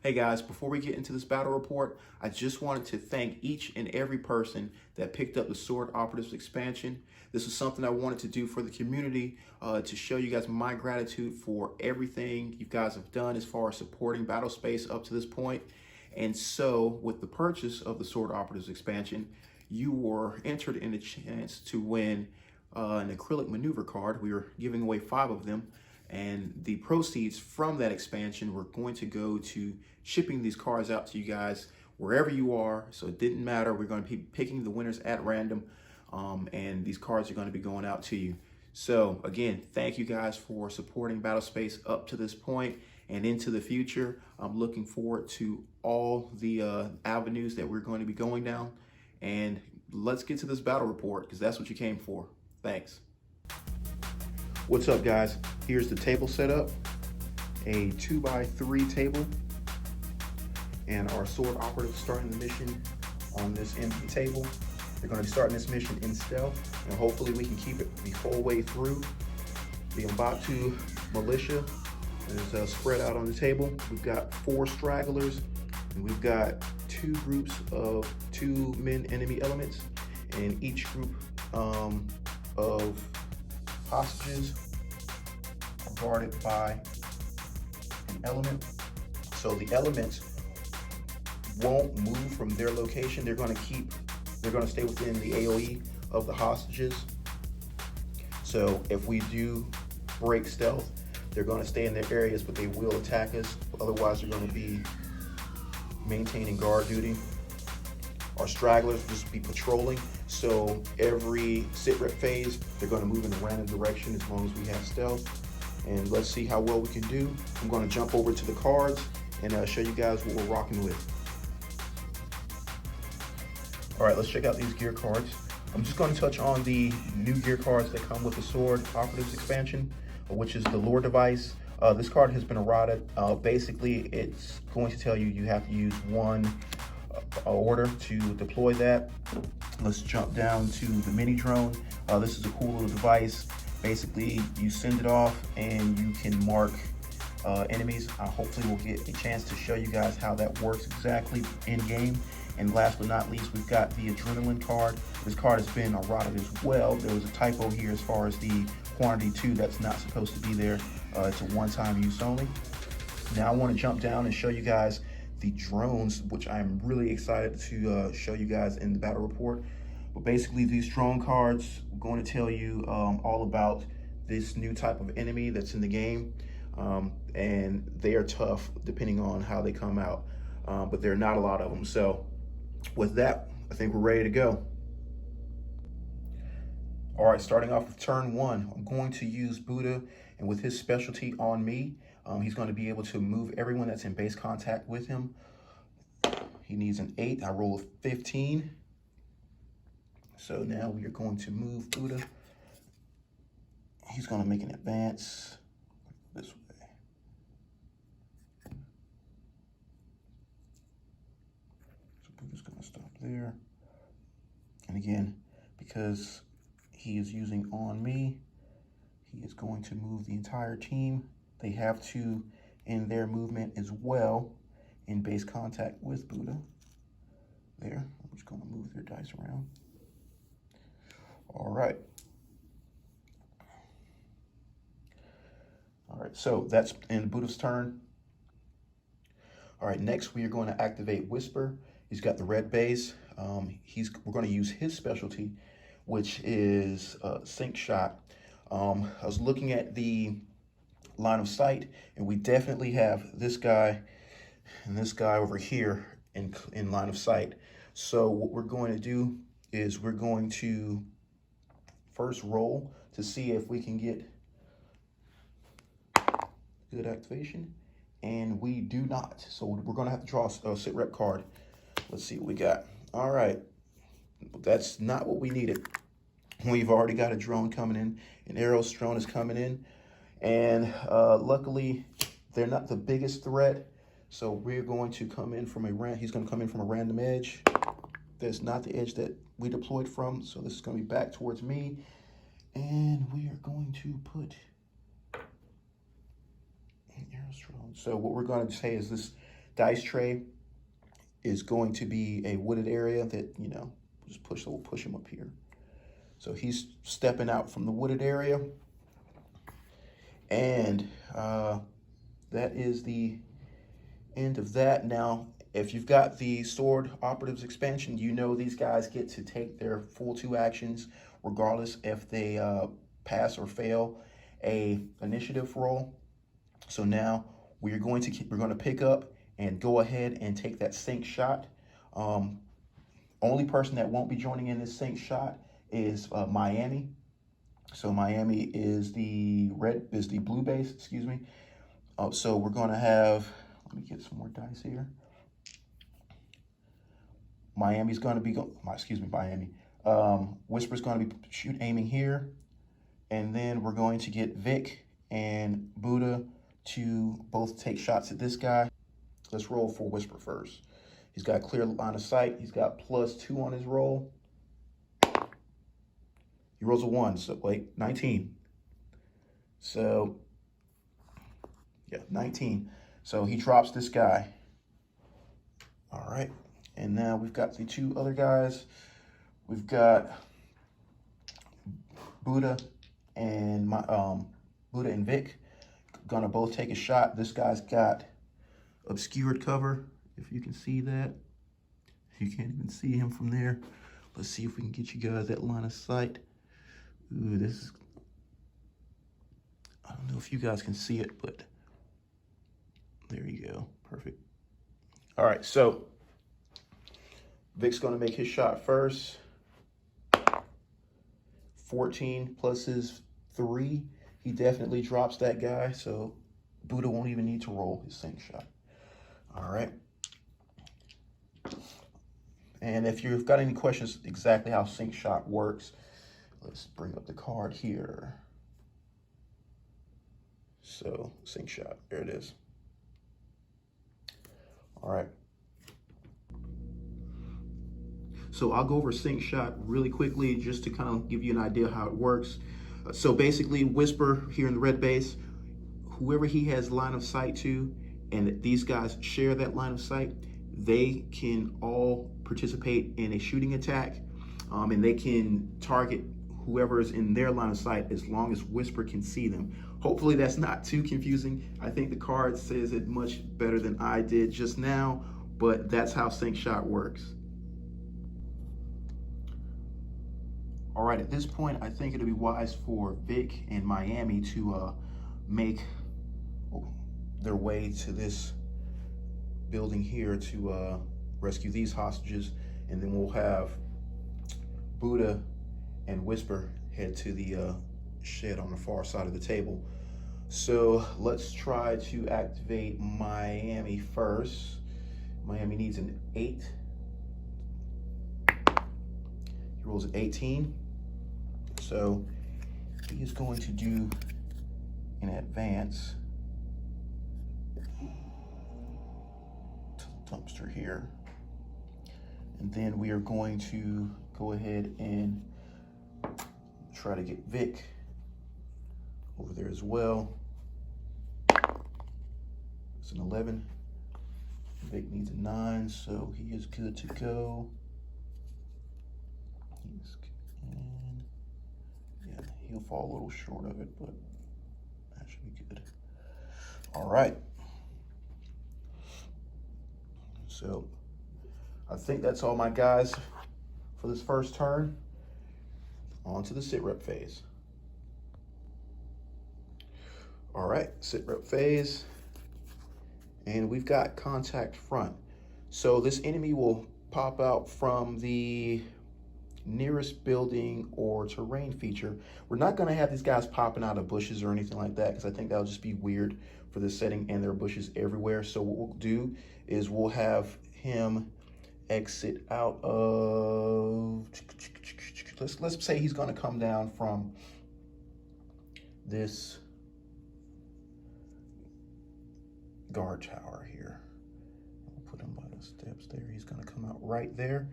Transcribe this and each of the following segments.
Hey guys, before we get into this battle report, I just wanted to thank each and every person that picked up the Sword Operatives expansion. This is something I wanted to do for the community to show you guys my gratitude for everything you guys have done as far as supporting Battlespace up to this point. And so with the purchase of the Sword Operatives expansion, you were entered in a chance to win an acrylic maneuver card. We were giving away 5 of them. And the proceeds from that expansion were going to go to shipping these cards out to you guys wherever you are. So it didn't matter. We're going to be picking the winners at random. And these cards are going to be going out to you. So again, thank you guys for supporting Battlespace up to this point and into the future. I'm looking forward to all the avenues that we're going to be going down. And let's get to this battle report because that's what you came for. Thanks. What's up, guys? Here's the table setup, a 2x3 table, and our Sword Operatives starting the mission on this empty table. They're going to be starting this mission in stealth, and hopefully we can keep it the whole way through. The Mbatu militia is spread out on the table. We've got 4 stragglers, and we've got 2 groups of 2 men enemy elements, and each group of hostages are guarded by an element. So the elements won't move from their location. They're going to stay within the AoE of the hostages. So if we do break stealth, they're going to stay in their areas, but they will attack us. Otherwise, they're going to be maintaining guard duty. Our stragglers will just be patrolling. So every sit rep phase, they're going to move in a random direction as long as we have stealth. And let's see how well we can do. I'm going to jump over to the cards and show you guys what we're rocking with. All right, let's check out these gear cards. I'm just going to touch on the new gear cards that come with the Sword Operatives expansion, which is the lore device. This card has been errated. Basically, it's going to tell you you have to use 1 order to deploy that. Let's jump down to the mini drone. This is a cool little device. Basically, you send it off and you can mark enemies. Hopefully we'll get a chance to show you guys how that works exactly in game. And last but not least, we've got the adrenaline card. This card has been eroded as well. There was a typo here as far as the quantity 2 that's not supposed to be there. It's a one-time use only. Now I want to jump down and show you guys the drones, which I'm really excited to show you guys in the battle report. But basically, these drone cards are going to tell you all about this new type of enemy that's in the game. And they are tough depending on how they come out. But there are not a lot of them. So with that, I think we're ready to go. All right, starting off with turn 1, I'm going to use Buddha, and with his specialty on me, he's going to be able to move everyone that's in base contact with him. He needs an 8. I roll a 15. So now we are going to move Buddha. He's going to make an advance this way. So Buddha's going to stop there. And again, because he is using on me, he is going to move the entire team. They have to end their movement as well in base contact with Buddha. There, I'm just going to move their dice around. All right. All right, so that's in Buddha's turn. All right, next we are going to activate Whisper. He's got the red base. We're going to use his specialty, which is Sync Shot. I was looking at the line of sight, and we definitely have this guy and this guy over here in line of sight. So what we're going to do is we're going to first roll to see if we can get good activation, and we do not. So we're going to have to draw a sit rep card. Let's see what we got. All right, that's not what we needed. We've already got a drone coming in. An Eros drone is coming in. And luckily, they're not the biggest threat. So we're going to come in from he's going to come in from a random edge. That's not the edge that we deployed from. So this is going to be back towards me. And we are going to put an Eros drone. So what we're going to say is this dice tray is going to be a wooded area that, you know, we'll push him up here. So he's stepping out from the wooded area. And that is the end of that. Now, if you've got the Sword Operatives expansion, you know these guys get to take their full 2 actions, regardless if they pass or fail a initiative roll. So now we're going to pick up and go ahead and take that sync shot. Only person that won't be joining in this sync shot is Miami. So Miami is the blue base, excuse me. So we're going to have, let me get some more dice here. Miami's going to be, Miami. Whisper's going to be aiming here. And then we're going to get Vic and Buddha to both take shots at this guy. Let's roll for Whisper first. He's got clear line of sight. He's got +2 on his roll. He rolls a 1, so wait, 19. So, yeah, 19. So he drops this guy. All right. And now we've got the 2 other guys. We've got Buddha and Vic. Gonna both take a shot. This guy's got obscured cover, if you can see that. You can't even see him from there. Let's see if we can get you guys that line of sight. Ooh, this is, I don't know if you guys can see it, but there you go. Perfect. All right, so Vic's gonna make his shot first. 14 plus his 3. He definitely drops that guy, so Buddha won't even need to roll his sync shot. All right. And if you've got any questions exactly how sync shot works, let's bring up the card here. So sync shot, there it is. All right. So I'll go over sync shot really quickly just to kind of give you an idea how it works. So basically, Whisper here in the red base, whoever he has line of sight to, and these guys share that line of sight, they can all participate in a shooting attack, and they can target whoever is in their line of sight as long as Whisper can see them. Hopefully that's not too confusing. I think the card says it much better than I did just now, but that's how sync shot works. All right, at this point, I think it'll be wise for Vic and Miami to make their way to this building here to rescue these hostages, and then we'll have Buddha and Whisper head to the shed on the far side of the table. So let's try to activate Miami first. Miami needs an 8. He rolls an 18. So he is going to do an advance to the dumpster here. And then we are going to go ahead and try to get Vic over there as well. It's an 11. Vic needs a 9, so he is good to go. He'll fall a little short of it, but that should be good. All right. So I think that's all my guys for this first turn. On to the sit rep phase. All right, sit rep phase. And we've got contact front. So this enemy will pop out from the nearest building or terrain feature. We're not going to have these guys popping out of bushes or anything like that, because I think that'll just be weird for this setting, and there are bushes everywhere. So what we'll do is we'll have him exit out of, let's say he's going to come down from this guard tower here. I'll put him by the steps there. He's going to come out right there.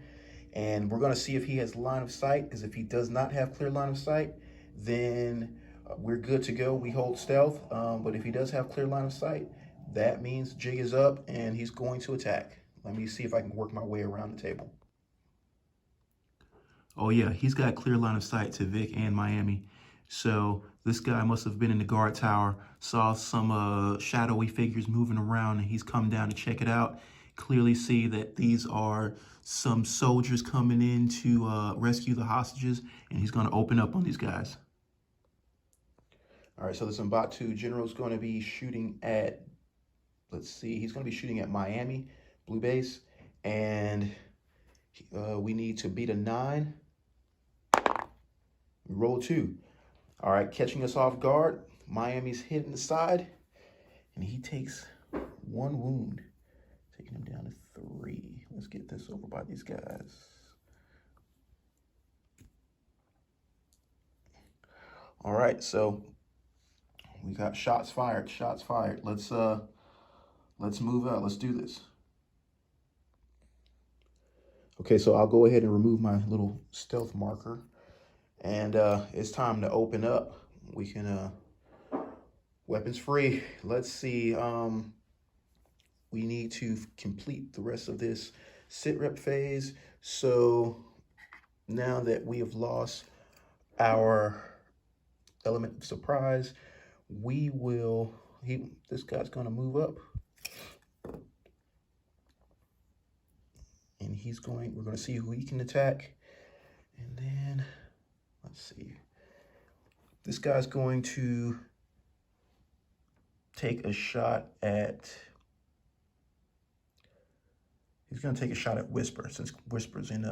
And we're going to see if he has line of sight, because if he does not have clear line of sight, then we're good to go. We hold stealth. But if he does have clear line of sight, That means jig is up and he's going to attack. Let me see if I can work my way around the table. Oh yeah, he's got clear line of sight to Vic and Miami. So this guy must have been in the guard tower, saw some shadowy figures moving around, and he's come down to check it out. Clearly see that these are some soldiers coming in to rescue the hostages, and he's going to open up on these guys. All right, so the Zambatu general is going to be shooting at, let's see, he's going to be shooting at Miami, blue base, and we need to beat a 9. Roll 2. All right, catching us off guard. Miami's hitting the side, and he takes 1 wound, taking him down to 3. Let's get this over by these guys. All right, so we got shots fired. Shots fired. Let's move out. Let's do this. Okay, so I'll go ahead and remove my little stealth marker. And it's time to open up. We can, weapons free. Let's see. We need to complete the rest of this sit rep phase. So now that we have lost our element of surprise, we will, this guy's gonna move up. And we're gonna see who he can attack. And then, let's see. This guy's going to take a shot at, he's going to take a shot at Whisper, since Whisper's in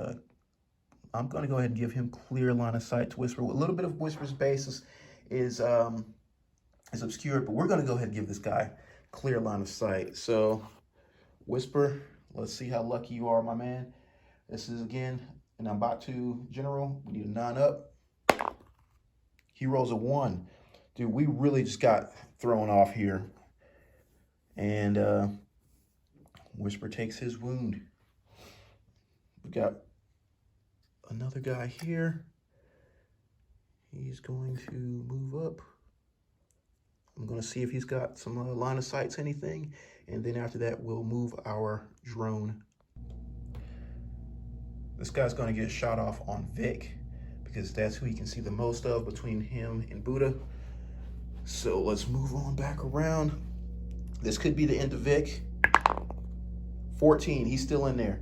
I'm going to go ahead and give him clear line of sight to Whisper. A little bit of Whisper's basis is obscured, but we're going to go ahead and give this guy clear line of sight. So, Whisper, let's see how lucky you are, my man. This is, again, an Zambatu general. We need a 9 up. He rolls a 1. Dude, we really just got thrown off here. And Whisper takes his wound. We got another guy here. He's going to move up. I'm going to see if he's got some line of sight to anything. And then after that, we'll move our drone. This guy's going to get shot off on Vic, because that's who he can see the most of between him and Buddha. So let's move on back around. This could be the end of Vic. 14, he's still in there.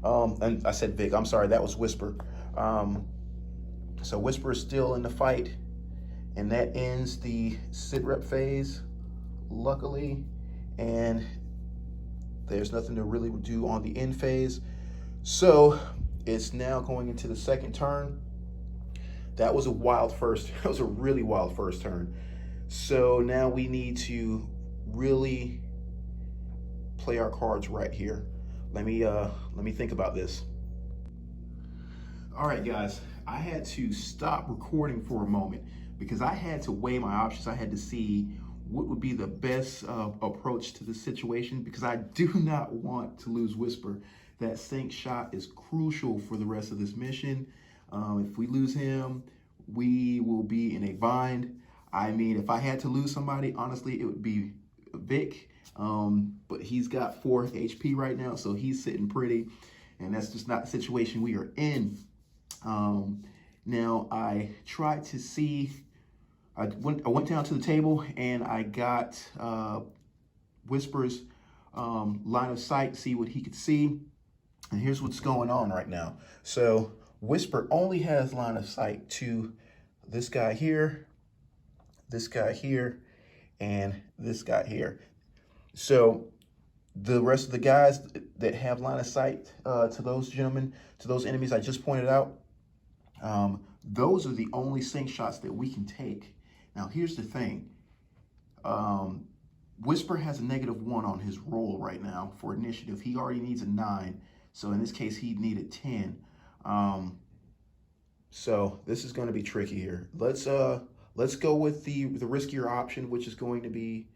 And I said Vic, I'm sorry, that was Whisper. So Whisper is still in the fight, and that ends the sit rep phase, luckily. And there's nothing to really do on the end phase. So it's now going into the second turn. That was a wild first, that was a really wild first turn. So now we need to really play our cards right here. Let me think about this. All right, guys, I had to stop recording for a moment because I had to weigh my options. I had to see what would be the best approach to the situation, because I do not want to lose Whisper. That sync shot is crucial for the rest of this mission. If we lose him, we will be in a bind. I mean, if I had to lose somebody, honestly, it would be Vic. But he's got 4 HP right now, so he's sitting pretty. And that's just not the situation we are in. Now, I tried to see, I went down to the table and I got Whisper's line of sight, see what he could see. And here's what's going on right now. So Whisper only has line of sight to this guy here, and this guy here. So the rest of the guys that have line of sight to those gentlemen, to those enemies I just pointed out, those are the only sync shots that we can take. Now, here's the thing. Whisper has a -1 on his roll right now for initiative. He already needs a 9. So in this case, he needed 10. So this is going to be tricky here. Let's go with the riskier option, which is going to be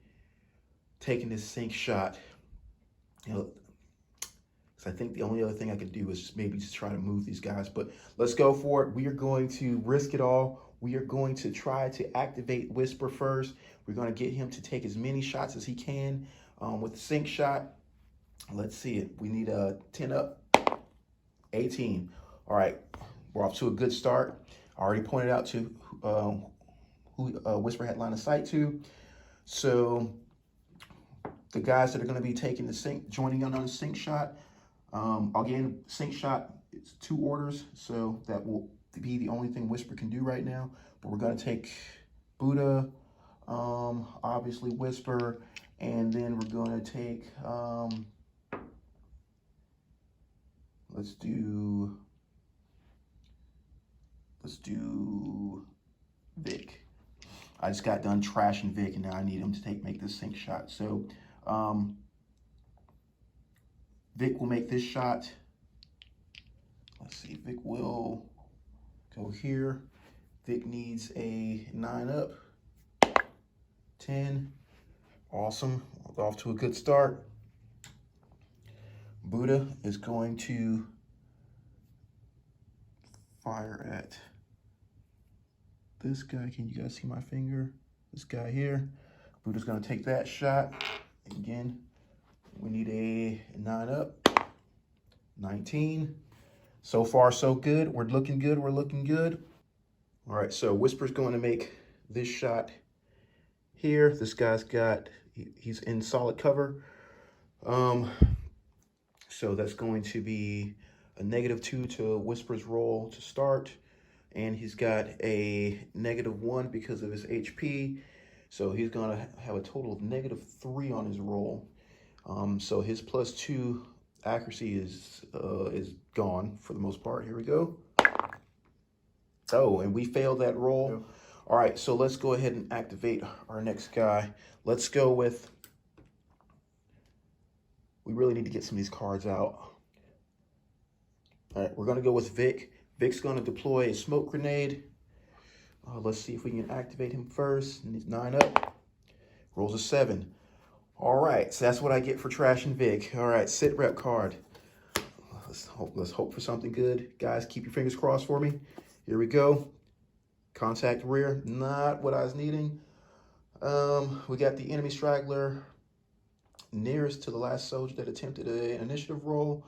taking this sync shot. You know, because I think the only other thing I could do is just maybe just try to move these guys. But let's go for it. We are going to risk it all. We are going to try to activate Whisper first. We're going to get him to take as many shots as he can. with the sink shot. Let's see it. We need a 10 up, 18. All right, we're off to a good start. I already pointed out to who Whisper had line of sight to. So the guys that are going to be taking the sink, joining in on the sink shot. Again, sink shot, it's 2 orders, so that will be the only thing Whisper can do right now. But we're going to take Buddha, obviously Whisper, and then we're going to take, let's do Vic. I just got done trashing Vic, and now I need him to make this sink shot. So Vic will make this shot. Let's see, Vic will go here. Vic needs a 9 up, 10. Awesome, off to a good start. Buddha is going to fire at this guy. Can you guys see my finger? This guy here. Buddha's gonna take that shot. Again, we need a 9 up, 19. So far, so good. We're looking good, we're looking good. All right, so Whisper's going to make this shot here. This guy's he's in solid cover. So that's going to be a -2 to Whisper's roll to start. And he's got a -1 because of his HP. So he's gonna have a total of -3 on his roll. So his +2 accuracy is gone for the most part. Here we go. Oh, and we failed that roll. Yeah. All right, so let's go ahead and activate our next guy. Let's go with, we really need to get some of these cards out. All right, we're gonna go with Vic. Vic's gonna deploy a smoke grenade. Let's see if we can activate him first. And he's 9 up, rolls a 7. All right, so that's what I get for trashing Vic. All right, sit rep card. Let's hope for something good. Guys, keep your fingers crossed for me. Here we go. Contact rear, not what I was needing. We got the enemy straggler nearest to the last soldier that attempted an initiative roll.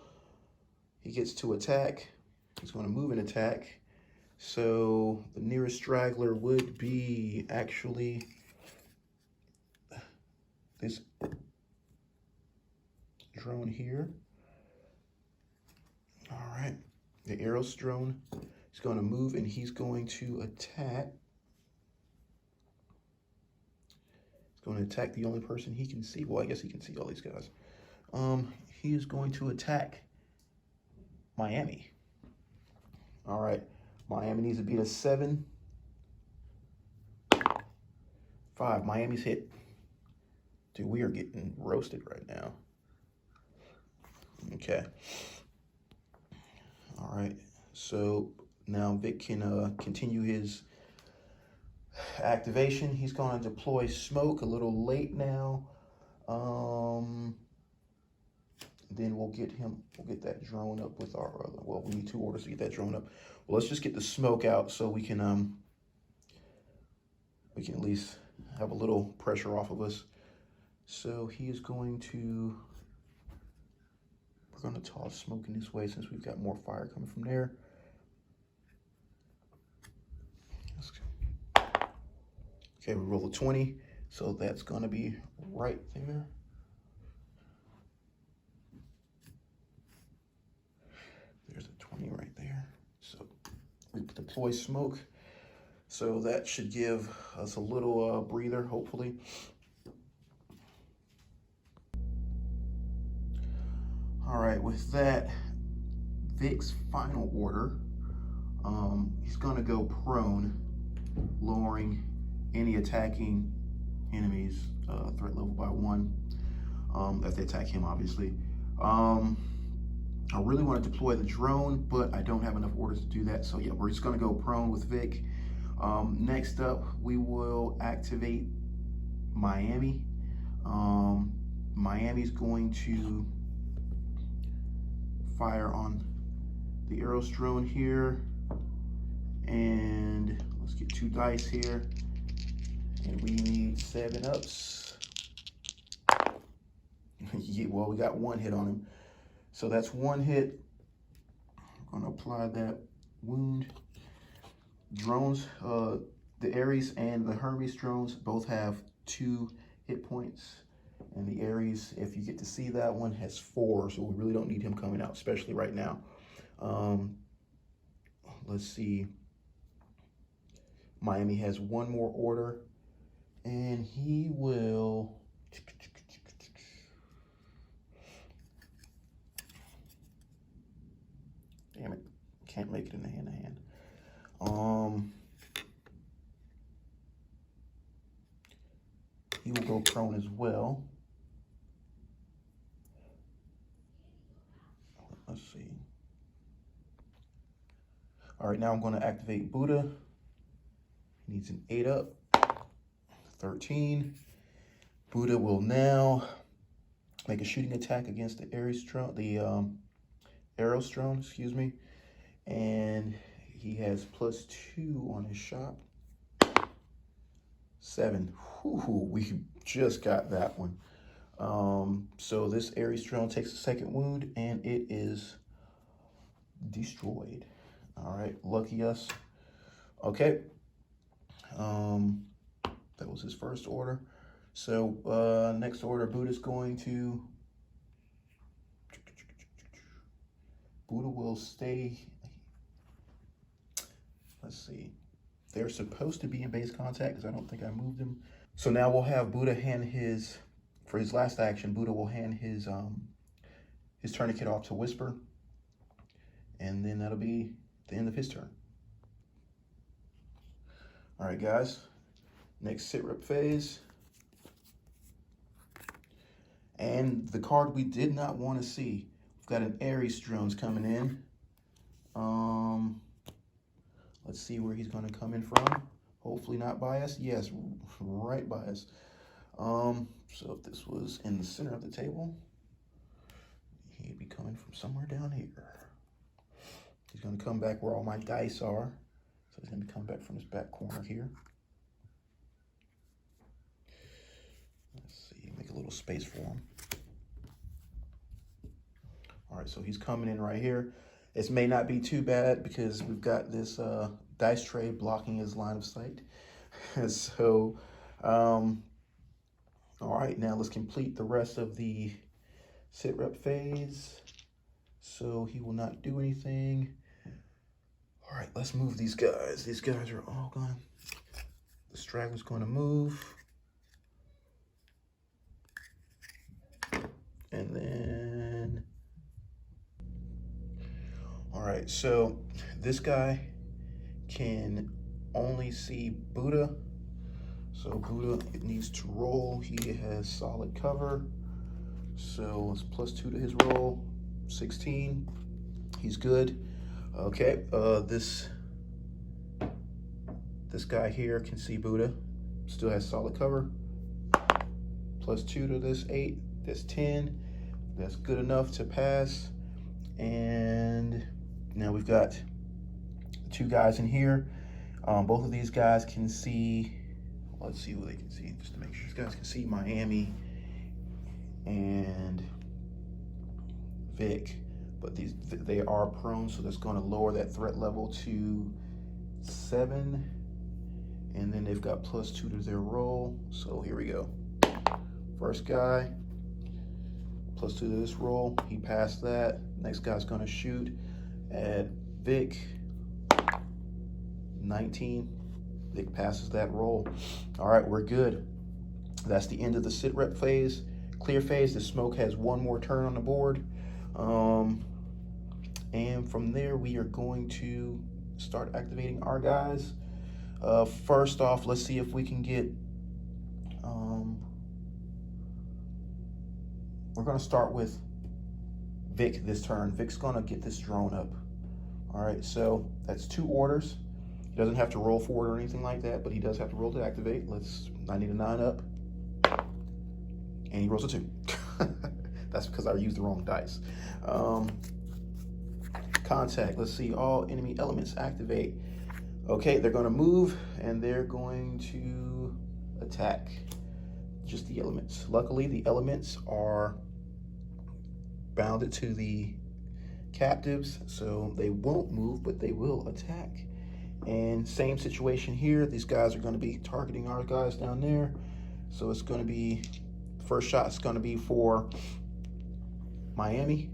He gets to attack. He's going to move and attack. So the nearest straggler would be actually this drone here. All right, the Eros drone is going to move and he's going to attack. He's going to attack the only person he can see. Well, I guess he can see all these guys. He is going to attack Miami. All right, Miami needs to beat a 7. 5, Miami's hit. Dude, we are getting roasted right now. Okay. All right, so now Vic can continue his activation. He's going to deploy smoke a little late now. Then we'll get that drone up with our, well, we need 2 orders to get that drone up. Well, let's just get the smoke out so we can at least have a little pressure off of us. So he is going to, we're going to toss smoke in this way since we've got more fire coming from there. Okay, we roll a 20, so that's going to be right there. There's a 20 right there. So we deploy smoke. So that should give us a little breather, hopefully. All right, with that, Vic's final order, he's gonna go prone, lowering any attacking enemies threat level by 1, if they attack him, obviously. I really want to deploy the drone, but I don't have enough orders to do that. So yeah, we're just gonna go prone with Vic. Next up, we will activate Miami. Miami's going to fire on the Eros drone here. And let's get 2 dice here. And we need 7 ups. Yeah, well, we got one hit on him. So that's one hit. I'm gonna apply that wound. Drones, the Ares and the Hermes drones both have 2 hit points. And the Ares, if you get to see that one, has 4. So we really don't need him coming out, especially right now. Let's see. Miami has 1 more order. And he will... Damn it. Can't make it in the hand-to-hand. He will go prone as well. Let's see. All right, now I'm going to activate Buddha. He needs an 8 up. 13. Buddha will now make a shooting attack against the Ares drone, the Eros drone, excuse me. And he has +2 on his shot. 7. Whew, we just got that one. So this Ares drone takes a 2nd wound and it is destroyed. All right, lucky us. Okay. That was his first order. So next order, Buddha's going to... Buddha will stay... Let's see. They're supposed to be in base contact because I don't think I moved them. So now we'll have Buddha hand his... For his last action, Buddha will hand his tourniquet off to Whisper. And then that'll be the end of his turn. All right, guys. Next sit rep phase. And the card we did not want to see. We've got an Ares drones coming in. Let's see where he's going to come in from. Hopefully not biased. Yes, right biased. So if this was in the center of the table, he'd be coming from somewhere down here. He's going to come back where all my dice are. So he's going to come back from his back corner here. Let's see, make a little space for him. All right, so he's coming in right here. This may not be too bad because we've got this dice tray blocking his line of sight. So, all right, now let's complete the rest of the sit rep phase. So he will not do anything. All right, let's move these guys. These guys are all gone. The straggler's going to move. And then, all right, so this guy can only see Buddha. So Buddha needs to roll. He has solid cover. So it's +2 to his roll, 16. He's good. Okay, this guy here can see Buddha. Still has solid cover. +2 to this 8. That's 10. That's good enough to pass. And now we've got 2 guys in here. Both of these guys can see, let's see what they can see, just to make sure. These guys can see Miami and Vic, but they are prone, so that's going to lower that threat level to 7. And then they've got +2 to their roll. So here we go. First guy, +2 to this roll. He passed that. Next guy's going to shoot at Vic. 19. Vic passes that roll. All right, we're good. That's the end of the sit rep phase. Clear phase, the smoke has 1 more turn on the board. And from there, we are going to start activating our guys. First off, let's see if we can get... we're going to start with Vic this turn. Vic's going to get this drone up. All right, so that's 2 orders. He doesn't have to roll for it or anything like that, but he does have to roll to activate. I need a 9 up. And he rolls a 2. That's because I used the wrong dice. Contact, let's see, all enemy elements activate. Okay, they're going to move and they're going to attack just the elements. Luckily, the elements are bound it to the captives, so they won't move, but they will attack. And same situation here. These guys are going to be targeting our guys down there. So it's going to be, first shot is going to be for Miami.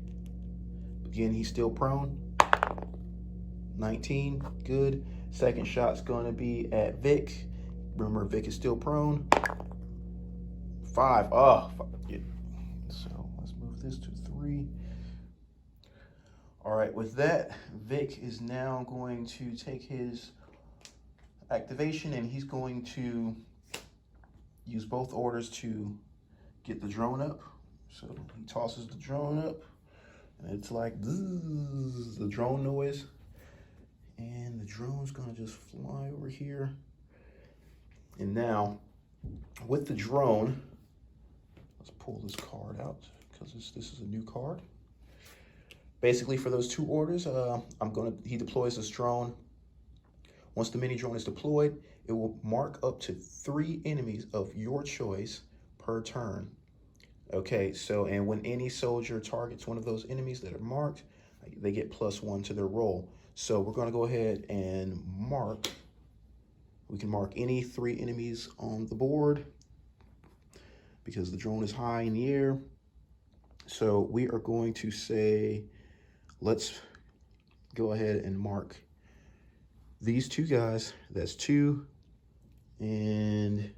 Again, he's still prone. 19, good. Second shot's going to be at Vic. Remember, Vic is still prone. 5. Oh, yeah. So let's move this to 3. All right, with that, Vic is now going to take his activation, and he's going to use both orders to get the drone up. So he tosses the drone up, and it's like the drone noise. And the drone's gonna just fly over here. And now, with the drone, let's pull this card out because this is a new card. Basically, for those 2 orders, he deploys this drone. Once the mini drone is deployed, it will mark up to 3 enemies of your choice per turn. Okay, so, and when any soldier targets one of those enemies that are marked, they get +1 to their roll. So we're gonna go ahead and mark. We can mark any 3 enemies on the board because the drone is high in the air. So we are going to say, let's go ahead and mark these 2 guys. That's 2. And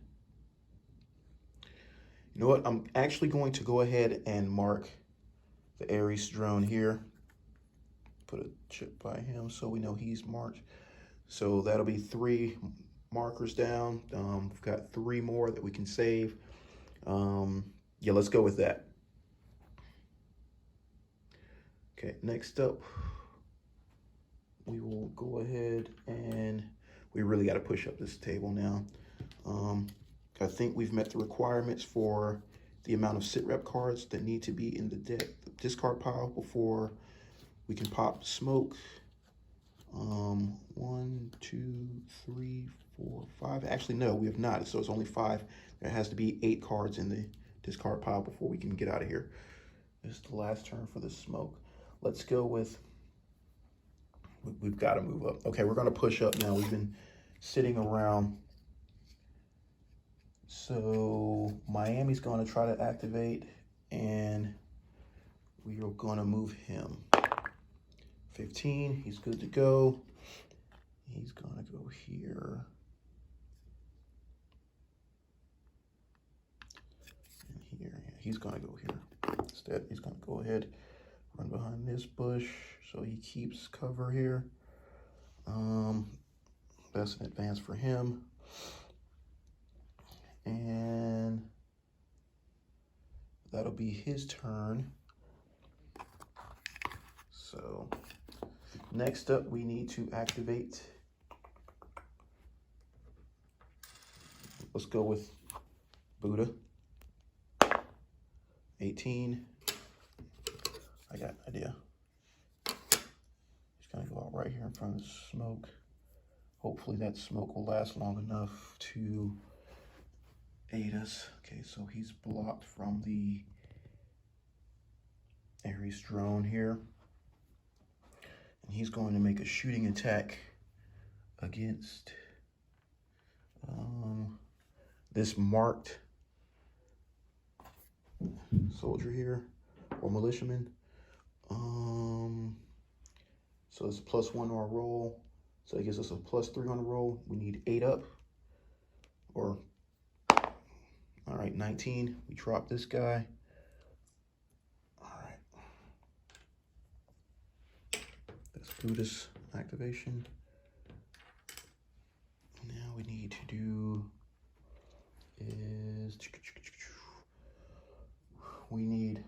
you know what? I'm actually going to go ahead and mark the Ares drone here. Put a chip by him so we know he's marked. So that'll be 3 markers down. We've got 3 more that we can save. Yeah, let's go with that. Okay, next up, we will go ahead and we really got to push up this table now. I think we've met the requirements for the amount of sit rep cards that need to be in the discard pile before we can pop smoke. 1, 2, 3, 4, 5. Actually, no, we have not. So it's only 5. There has to be 8 cards in the discard pile before we can get out of here. This is the last turn for the smoke. Let's go with, we've got to move up. Okay, we're going to push up now. We've been sitting around. So Miami's going to try to activate, and we are going to move him. 15, he's good to go. He's going to go here. And here, yeah, he's going to go here. Instead, he's going to go ahead, run behind this bush so he keeps cover here. That's an advance for him. And that'll be his turn. So next up, we need to activate. Let's go with Buddha. 18. I got an idea. He's gonna go out right here in front of the smoke. Hopefully that smoke will last long enough to aid us. Okay, so he's blocked from the Ares drone here. And he's going to make a shooting attack against this marked soldier here, or militiaman. So it's +1 on our roll. So it gives us a +3 on the roll. We need 8 up, or, all right, 19. We drop this guy. All right. That's Buddha's activation. Now we need to do is, we need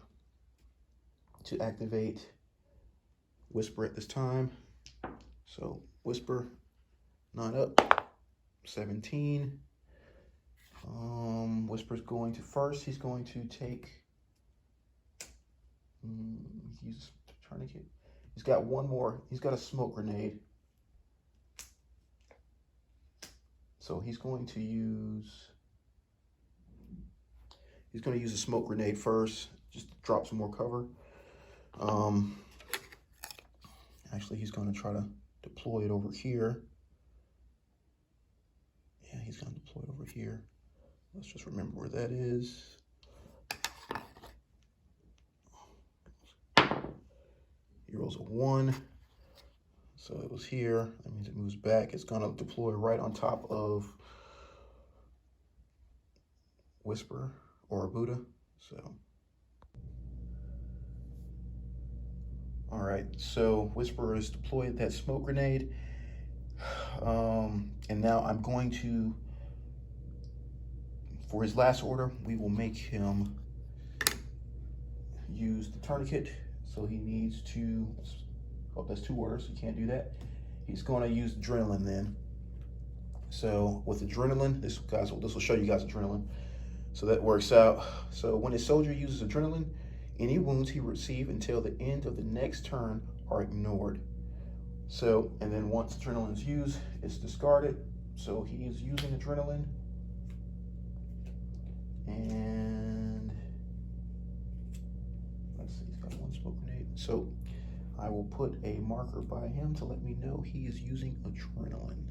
to activate Whisper at this time. So Whisper, not up, 17. Whisper's going to first. He's going to take, he's trying to get, he's got one more. He's got a smoke grenade. So he's going to use a smoke grenade first, just to drop some more cover. Actually, he's going to try to deploy it over here. Yeah, he's going to deploy it over here. Let's just remember where that is. He rolls a 1. So it was here. That means it moves back. It's going to deploy right on top of Whisper or Buddha. So, all right. So Whisper has deployed that smoke grenade. And now I'm going to, for his last order, we will make him use the tourniquet. So he needs to, oh, that's 2 orders, you can't do that. He's going to use adrenaline then. So with adrenaline, this will show you guys adrenaline. So that works out. So when a soldier uses adrenaline, any wounds he receives until the end of the next turn are ignored. So, and then once adrenaline is used, it's discarded. So he is using adrenaline. And let's see, he's got 1 smoke grenade. So I will put a marker by him to let me know he is using adrenaline.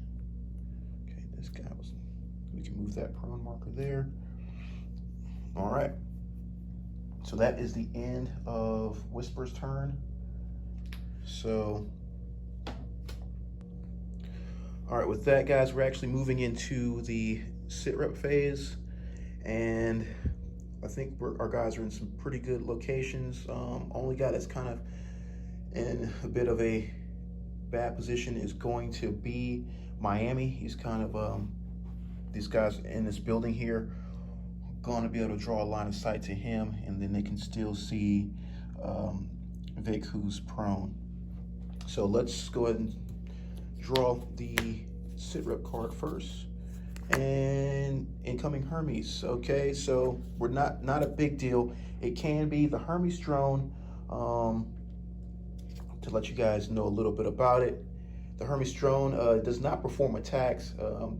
Okay, this guy was, we can move that prone marker there. All right. So that is the end of Whisper's turn. So, all right, with that, guys, we're actually moving into the sit rep phase. And I think our guys are in some pretty good locations. Only guy that's kind of in a bit of a bad position is going to be Miami. He's kind of, these guys in this building here going to be able to draw a line of sight to him, and then they can still see Vic, who's prone. So let's go ahead and draw the sit rep card first. And incoming Hermes. Okay, so we're not a big deal. It can be the Hermes drone. To let you guys know a little bit about it, the Hermes drone does not perform attacks.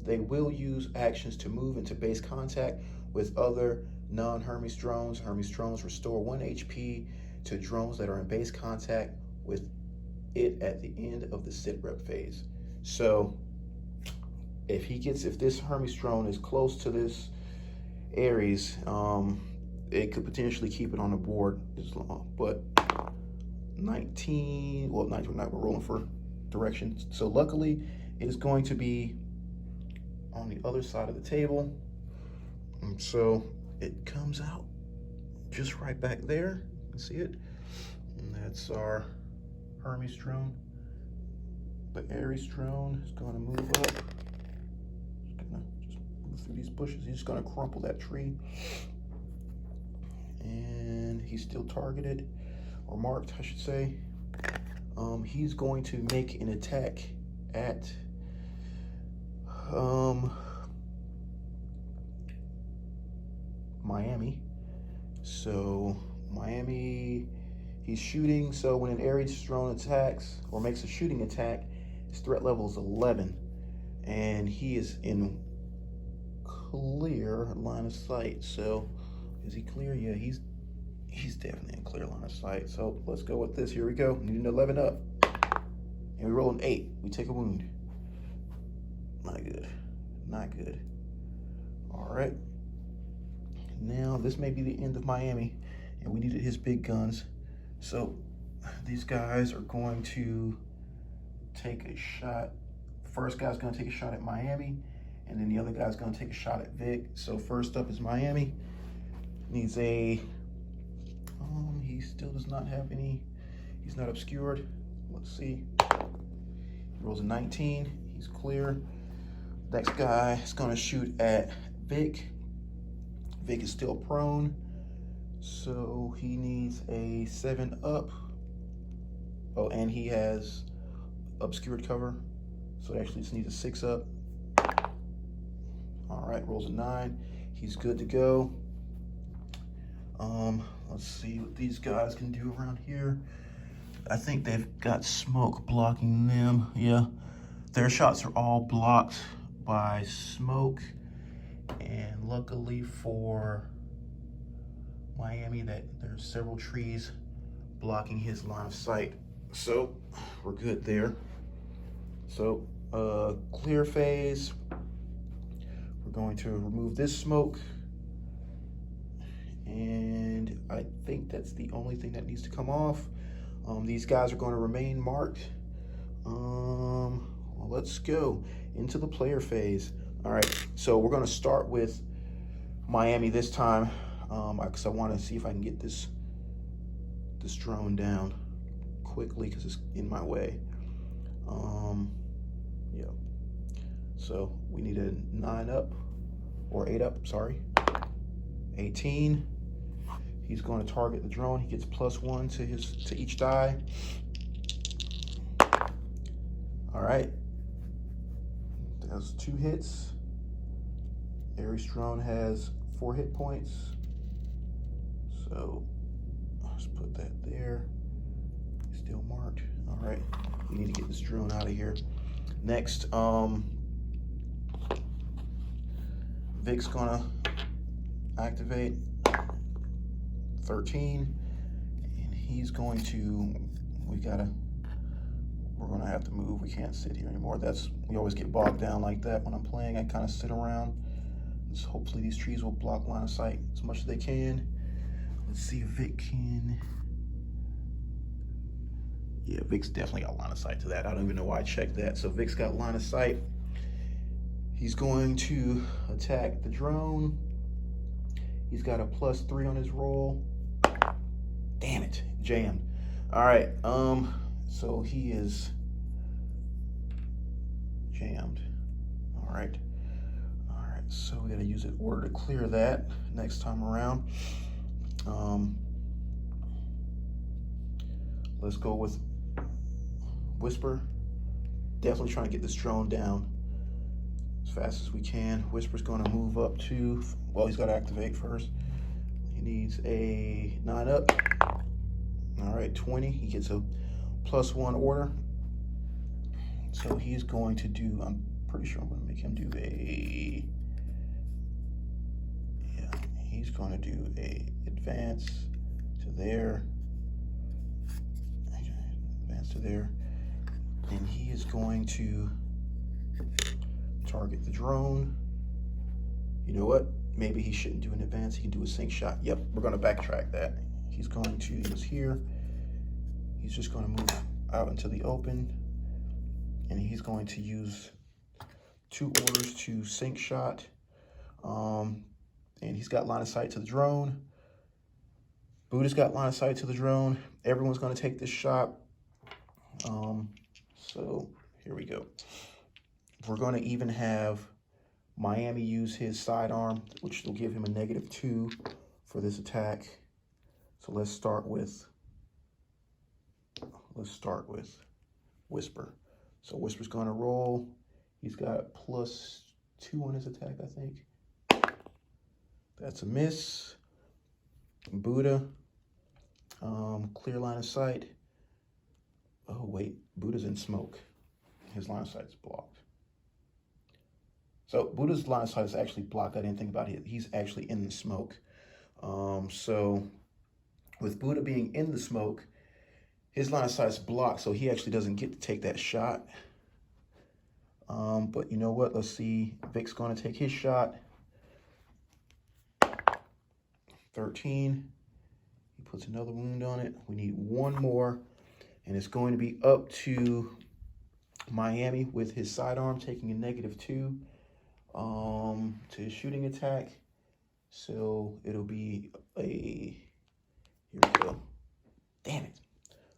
They will use actions to move into base contact with other non-Hermes drones. Hermes drones restore 1 HP to drones that are in base contact with it at the end of the sit rep phase. So if this Hermes drone is close to this Ares, it could potentially keep it on the board as long. But 19, we're rolling for directions. So luckily, it is going to be on the other side of the table. And so it comes out just right back there. You can see it. And that's our Hermes drone. The Ares drone is going to move up. Just move through these bushes. He's just going to crumple that tree. And he's still targeted, or marked, I should say. He's going to make an attack at Miami. So Miami, he's shooting. So when an Ares drone attacks or makes a shooting attack, his threat level is 11, and he is in clear line of sight. So is he clear? Yeah, he's definitely in clear line of sight. So let's go with this. Here we go. Need an 11 up. And we roll an 8. We take a wound. Not good. Not good. All right. Now this may be the end of Miami, and we needed his big guns. So these guys are going to take a shot. First guy's going to take a shot at Miami, and then the other guy's going to take a shot at Vic. So first up is Miami. Needs a, he still does not have any, he's not obscured. Let's see. He rolls a 19, he's clear. Next guy is going to shoot at Vic. Vic is still prone, so he needs a 7 up. Oh, and he has obscured cover, so it actually just needs a 6 up. All right, rolls a 9. He's good to go. Let's see what these guys can do around here. I think they've got smoke blocking them. Yeah, their shots are all blocked by smoke. And luckily for Miami, that there's several trees blocking his line of sight. So we're good there. So clear phase. We're going to remove this smoke. And I think that's the only thing that needs to come off. These guys are going to remain marked. Well, let's go into the player phase. All right, so we're going to start with Miami this time, because I want to see if I can get this drone down quickly because it's in my way. Yeah. So we need a 9 up or 8 up. Sorry, 18. He's going to target the drone. He gets +1 to each die. All right. That's 2 hits. Ares drone has 4 hit points. So let's put that there. Still marked. All right. We need to get this drone out of here. Next, Vic's gonna activate 13, and he's going to, we're gonna have to move. We can't sit here anymore. We always get bogged down like that when I'm playing. I kind of sit around. Hopefully these trees will block line of sight as much as they can. Let's see if Vic can. Yeah, Vic's definitely got line of sight to that. I don't even know why I checked that. So Vic's got line of sight. He's going to attack the drone. He's got a +3 on his roll. Damn it, jammed. All right, so he is jammed. All right, so we gotta use an order to clear that next time around. Let's go with Whisper. Definitely trying to get this drone down as fast as we can. Whisper's gonna move up to, well, he's gotta activate first. He needs a 9 up. All right, 20, he gets a +1 order. So he's going to do, I'm pretty sure I'm gonna make him do he's gonna do a advance to there, to there, and he is going to target the drone. You know what? Maybe he shouldn't do an advance. He can do a sync shot. Yep, we're going to backtrack that. He was here. He's just going to move out into the open, and he's going to use 2 orders to sync shot. And he's got line of sight to the drone. Buddha's got line of sight to the drone. Everyone's going to take this shot. So here we go. We're going to even have Miami use his sidearm, which will give him a -2 for this attack. So let's start with Whisper. So Whisper's going to roll. He's got +2 on his attack, I think. That's a miss. Buddha, clear line of sight. Oh wait, Buddha's in smoke. His line of sight is blocked. So Buddha's line of sight is actually blocked. I didn't think about it. He's actually in the smoke. So with Buddha being in the smoke, his line of sight is blocked, so he actually doesn't get to take that shot. But you know what? Let's see. Vic's going to take his shot. 13. He puts another wound on it. We need 1 more. And it's going to be up to Miami with his sidearm taking a -2 to his shooting attack. So it'll be here we go. Damn it.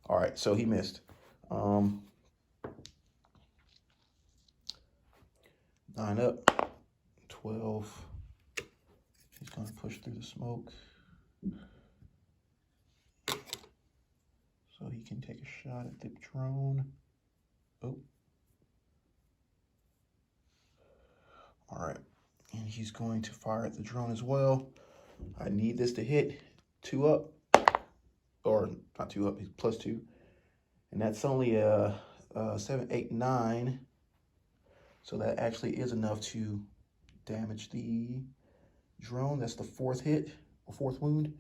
All right, so he missed. 9 up, 12. He's going to push through the smoke. So he can take a shot at the drone. Oh. All right. And he's going to fire at the drone as well. I need this to hit 2 up. Or not 2 up, he's +2. And that's only a 7, 8, 9. So that actually is enough to damage the drone. That's the 4th hit, or 4th wound.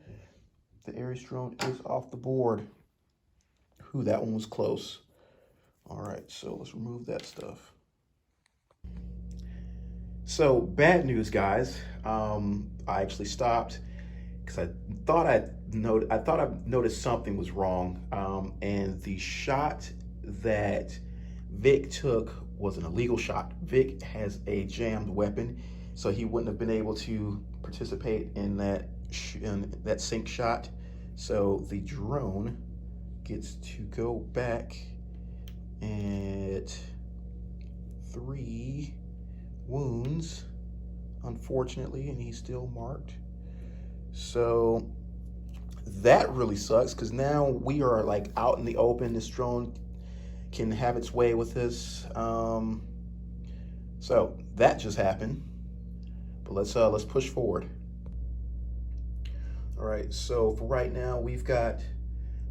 The Ares drone is off the board. Whew, that one was close. All right, so let's remove that stuff. So bad news, guys. I actually stopped because I thought I noticed something was wrong, and the shot that Vic took was an illegal shot. Vic has a jammed weapon, so he wouldn't have been able to participate in that sink shot. So the drone gets to go back at 3 wounds, unfortunately, and he's still marked. So that really sucks because now we are like out in the open. This drone can have its way with us. So that just happened. But let's push forward. All right, so for right now, we've got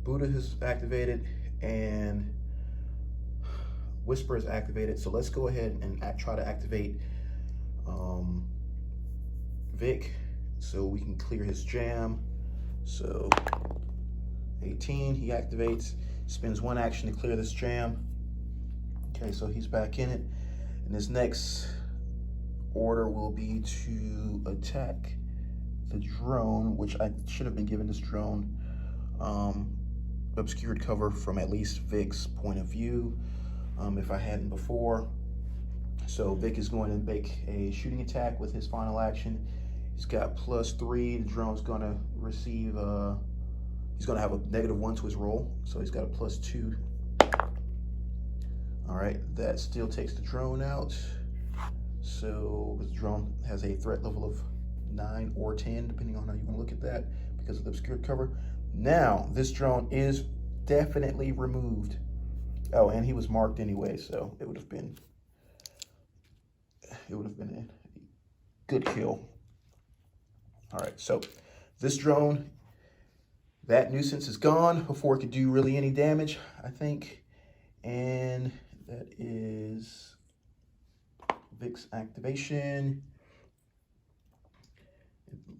Buddha is activated and Whisper is activated. So let's go ahead and try to activate Vic so we can clear his jam. So 18, he activates, spends 1 action to clear this jam. Okay, so he's back in it. And his next order will be to attack the drone, which I should have been given this drone obscured cover from at least Vic's point of view, if I hadn't before. So Vic is going to make a shooting attack with his final action. He's got +3. The drone's gonna receive, he's gonna have a -1 to his roll. So he's got a +2. All right, that still takes the drone out. So the drone has a threat level of 9 or 10, depending on how you wanna look at that, because of the obscured cover. Now, this drone is definitely removed. Oh, and he was marked anyway, so it would have been a good kill. All right, so this drone, that nuisance is gone before it could do really any damage, I think. And that is Vic's activation.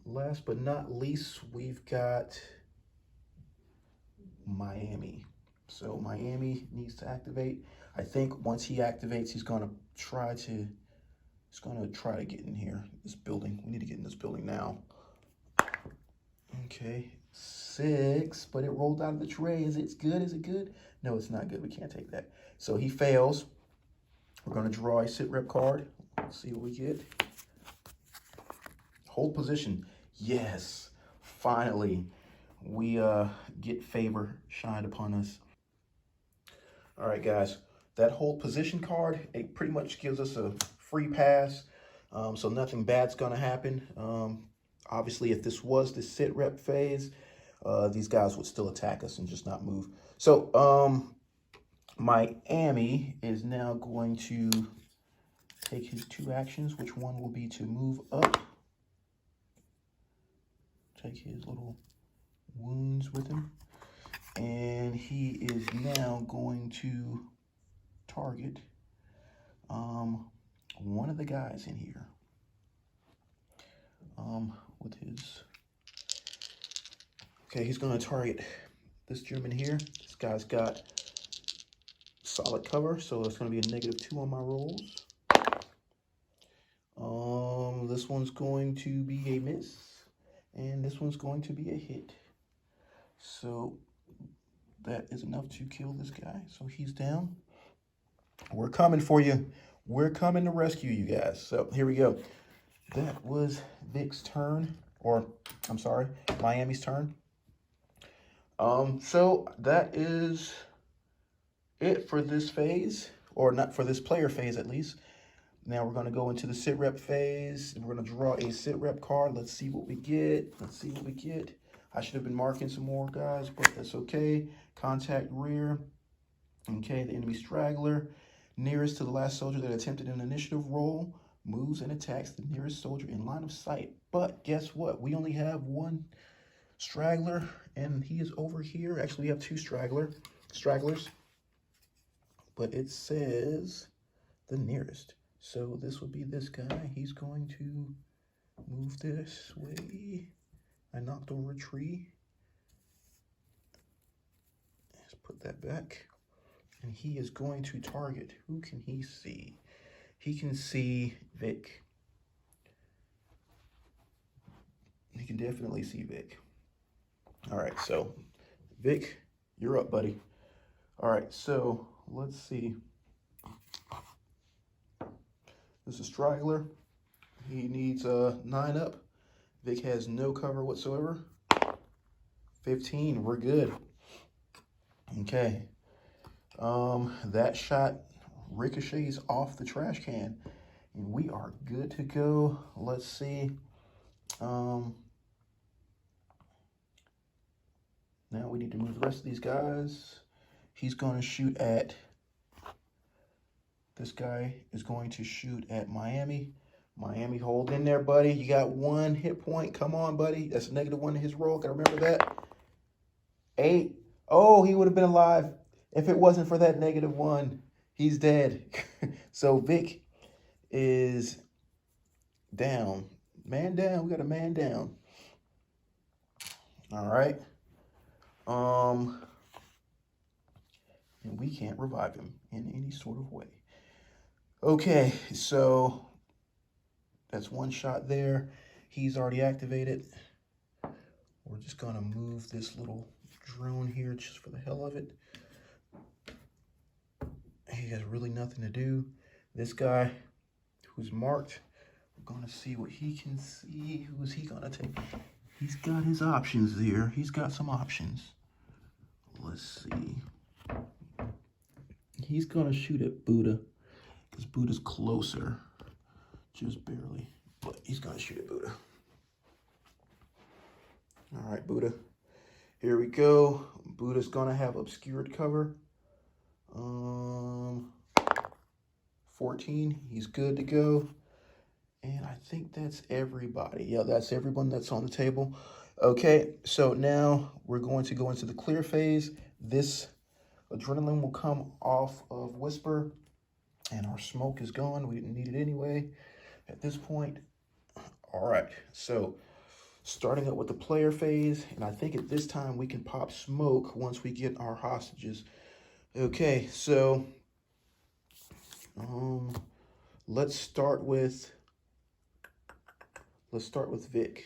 Last but not least, we've got Miami. So Miami needs to activate. I think once he activates, he's gonna try to get in here, this building. We need to get in this building now. Okay, 6, but it rolled out of the tray. Is it good? Is it good? No, it's not good. We can't take that. So he fails. We're gonna draw a sit rep card. Let's see what we get. Hold position. Yes, finally, we get favor shined upon us. All right, guys, that hold position card, it pretty much gives us a free pass. So nothing bad's gonna happen. Obviously, if this was the sit rep phase, these guys would still attack us and just not move. So Miami is now going to take his 2 actions, which one will be to move up, take his little wounds with him, and he is now going to target one of the guys in here with his, okay, he's going to target this gentleman here. This guy's got solid cover, so it's going to be a -2 on my rolls. This one's going to be a miss, and this one's going to be a hit. So that is enough to kill this guy. So he's down. We're coming for you. We're coming to rescue you guys. So here we go. That was Vic's turn, or I'm sorry, Miami's turn. So that is it for this phase, or not for this player phase at least. Now we're going to go into the sit rep phase. We're going to draw a sit rep card. Let's see what we get. Let's see what we get. I should have been marking some more, guys, but that's okay. Contact rear. Okay, the enemy straggler. Nearest to the last soldier that attempted an initiative roll moves and attacks the nearest soldier in line of sight. But guess what? We only have 1 straggler, and he is over here. Actually, we have 2 stragglers. But it says the nearest. So this would be this guy. He's going to move this way. I knocked over a tree. Let's put that back. And he is going to target. Who can he see? He can see Vic. He can definitely see Vic. All right, so Vic, you're up, buddy. All right, so let's see. This is Straggler. He needs a 9 up. Vic has no cover whatsoever. 15, we're good. Okay. That shot ricochets off the trash can. And we are good to go. Let's see. Now we need to move the rest of these guys. He's going to shoot at... This guy is going to shoot at Miami. Miami, hold in there, buddy. You got 1 hit point. Come on, buddy. That's a -1 to his roll. Gotta remember that. 8. Oh, he would have been alive if it wasn't for that -1. He's dead. So Vic is down. Man down. We got a man down. All right. And we can't revive him in any sort of way. Okay, so that's 1 shot there. He's already activated. We're just gonna move this little drone here just for the hell of it. He has really nothing to do. This guy who's marked, we're gonna see what he can see. Who is he gonna take? He's got his options there. He's got some options. Let's see. He's gonna shoot at Buddha because Buddha's closer, just barely, but he's gonna shoot at Buddha. All right, Buddha. Here we go. Buddha's gonna have obscured cover. 14, he's good to go. And I think that's everybody. Yeah, that's everyone that's on the table. Okay, so now we're going to go into the clear phase. This adrenaline will come off of Whisper, and our smoke is gone. We didn't need it anyway at this point. All right, so starting up with the player phase, and I think at this time we can pop smoke once we get our hostages. Okay, so let's start with Vic.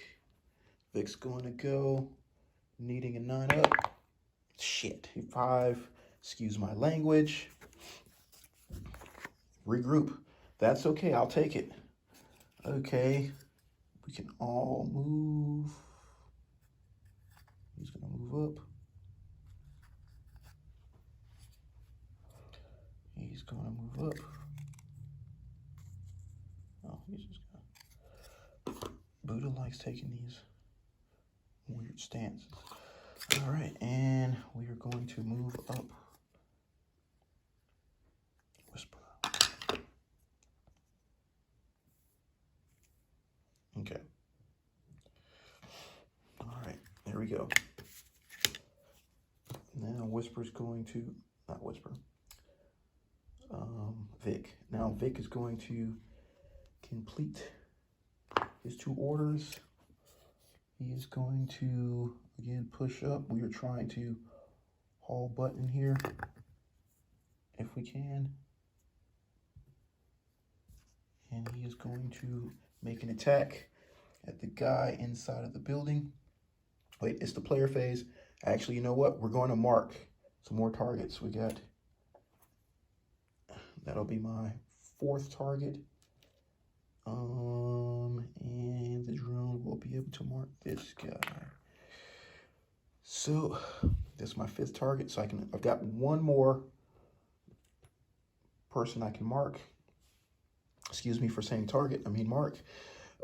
Vic's going to go, needing a 9 up. Shit, 5. Excuse my language. Regroup. That's okay. I'll take it. Okay. We can all move. He's going to move up. He's going to move up. Oh, he's just going to... Buddha likes taking these weird stances. All right, and we are going to move up. Whisper. Okay. All right, there we go. Now Whisper's going to, not Whisper, Vic. Now Vic is going to complete his 2 orders. He is going to, again, push up. We are trying to haul button here, if we can. And he is going to make an attack at the guy inside of the building. Wait, it's the player phase. Actually, you know what? We're going to mark some more targets. We got, that'll be my 4th target. And the drone will be able to mark this guy. So that's my 5th target. So I've got 1 more person I can mark. Excuse me for saying target, I mean mark.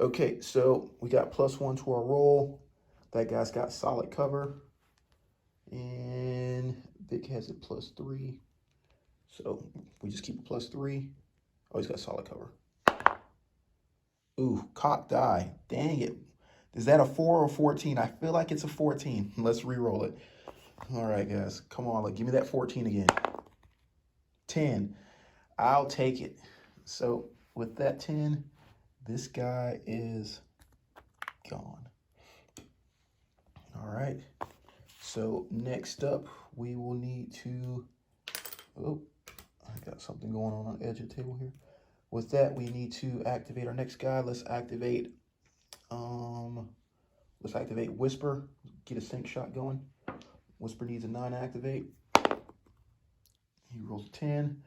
Okay, so we got +1 to our roll. That guy's got solid cover. And Vic has it +3. So we just keep it +3. Oh, he's got solid cover. Ooh, cocked eye. Dang it. Is that a 4 or 14? I feel like it's a 14. Let's re-roll it. All right, guys. Come on. Give me that 14 again. 10. I'll take it. So with that 10, this guy is gone. All right. So next up, we will need to, oh, I got something going on the edge of the table here. With that, we need to activate our next guy. Let's activate Whisper, get a sync shot going. Whisper needs a 9 activate. He rolls a 10.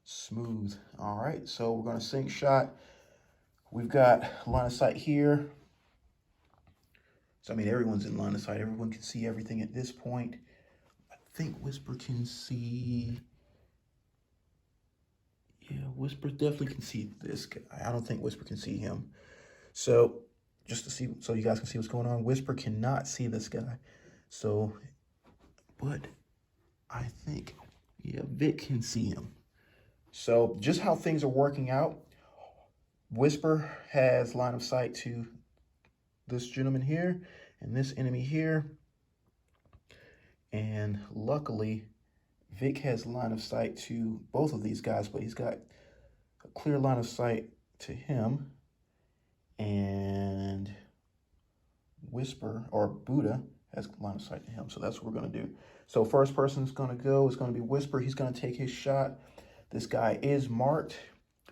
Smooth. All right, so we're going to sync shot. We've got line of sight here. So, I mean, everyone's in line of sight. Everyone can see everything at this point. I think Whisper can see. Yeah, Whisper definitely can see this guy. I don't think Whisper can see him. So, just to see, so you guys can see what's going on, Whisper cannot see this guy. So, but I think, yeah, Vic can see him. So, just how things are working out, Whisper has line of sight to this gentleman here and this enemy here. And luckily, Vic has line of sight to both of these guys, but he's got a clear line of sight to him. And Whisper, or Buddha, has line of sight to him. So that's what we're going to do. So first person's going to go is going to be Whisper. He's going to take his shot. This guy is marked,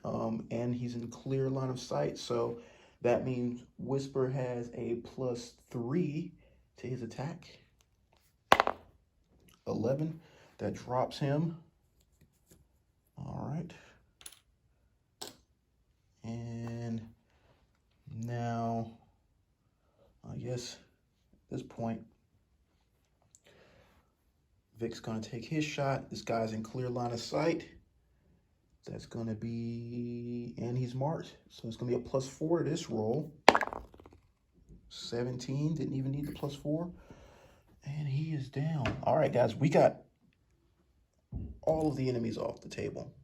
and he's in clear line of sight. So that means Whisper has a +3 to his attack. 11. That drops him. All right. And now, I guess at this point, Vic's going to take his shot. This guy's in clear line of sight. That's going to be, and he's marked. So it's going to be a +4 to this roll. 17, didn't even need the +4. And he is down. All right, guys, we got all of the enemies off the table,